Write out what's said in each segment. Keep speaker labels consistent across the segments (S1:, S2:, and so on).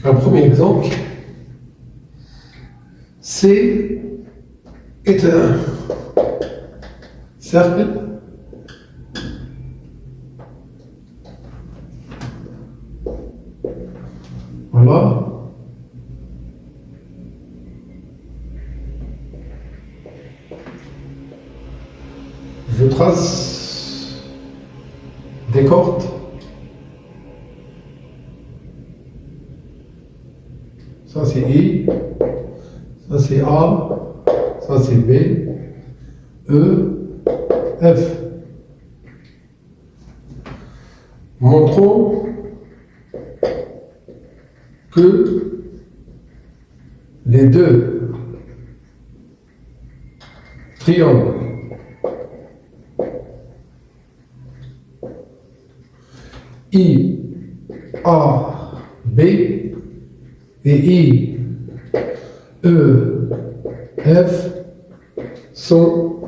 S1: Un premier exemple, C est un cercle voilà. Je trace des cordes. Ça c'est I, ça c'est A, ça c'est B, E, F. Montrons que les deux triangles I, A, B et I, E, F sont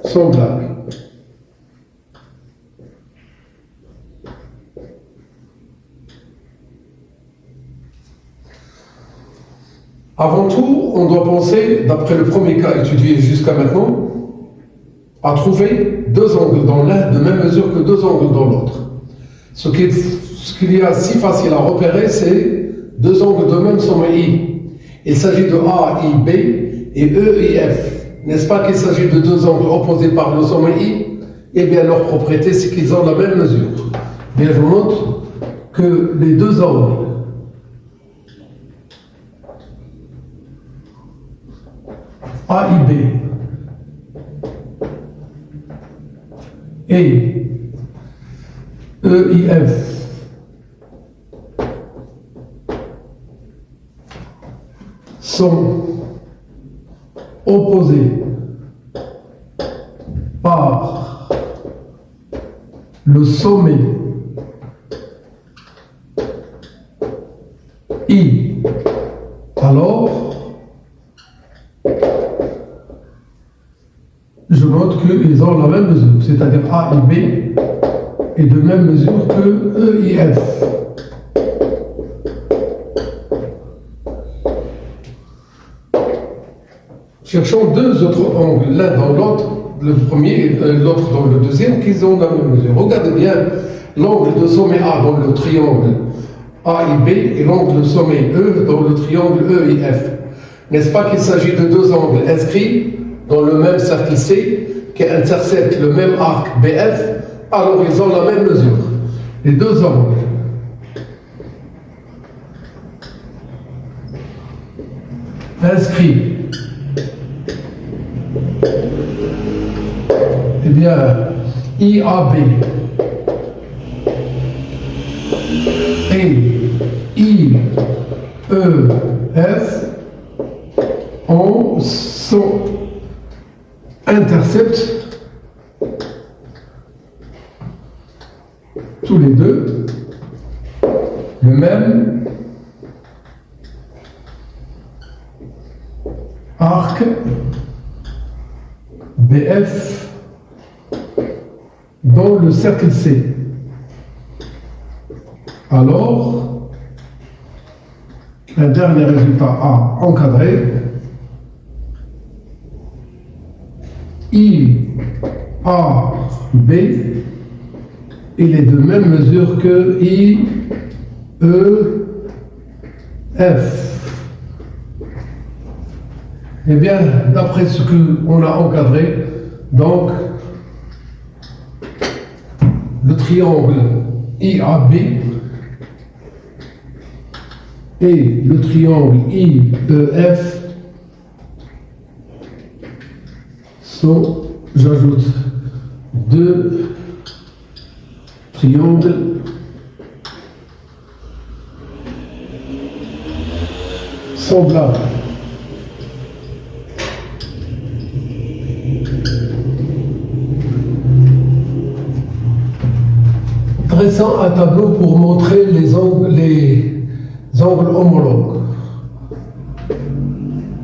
S1: semblables. Avant tout, on doit penser, d'après le premier cas étudié jusqu'à maintenant, à trouver deux angles dans l'un de même mesure que deux angles dans l'autre. Ce qu'il y a si facile à repérer, c'est deux angles de même sommet I. Il s'agit de A, I, B et E, I, F. N'est-ce pas qu'il s'agit de deux angles opposés par le sommet I? Eh bien, leur propriété, c'est qu'ils ont la même mesure. Bien, je vous montre que les deux angles AIB et EIF sont opposés par le sommet I. Alors, je note qu'ils ont la même mesure, c'est-à-dire A et B est de même mesure que E et F. Cherchons deux autres angles, l'un dans l'autre, le premier et l'autre dans le deuxième, qu'ils ont la même mesure. Regardez bien l'angle de sommet A dans le triangle A et B et l'angle de sommet E dans le triangle E et F. N'est-ce pas qu'il s'agit de deux angles inscrits dans le même cercle C qui interceptent le même arc BF, alors ils ont la même mesure. Les deux angles inscrits, eh bien, IAB et IEF interceptent tous les deux le même arc BF dans le cercle C. Alors, un dernier résultat A encadré, IAB, il est de même mesure que IEF. Eh bien, d'après ce qu'on a encadré, donc, le triangle IAB et le triangle IEF sont, j'ajoute, deux triangles semblables. Dressant un tableau pour montrer les angles homologues.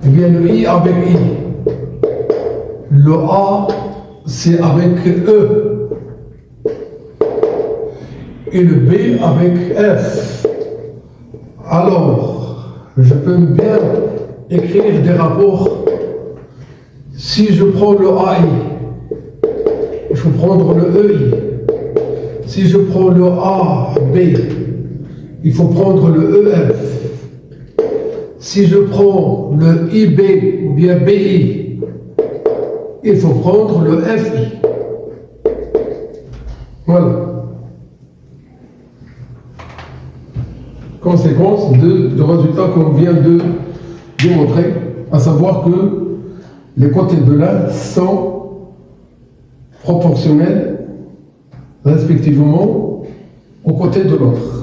S1: Eh bien, le I avec I. Le A, c'est avec E. Et le B avec F. Alors, je peux bien écrire des rapports. Si je prends le AI, il faut prendre le EI. Si je prends le AB, il faut prendre le EF. Si je prends le IB ou bien BI, il faut prendre le FI. Voilà. Conséquence du résultat qu'on vient de démontrer, à savoir que les côtés de l'un sont proportionnels respectivement aux côtés de l'autre.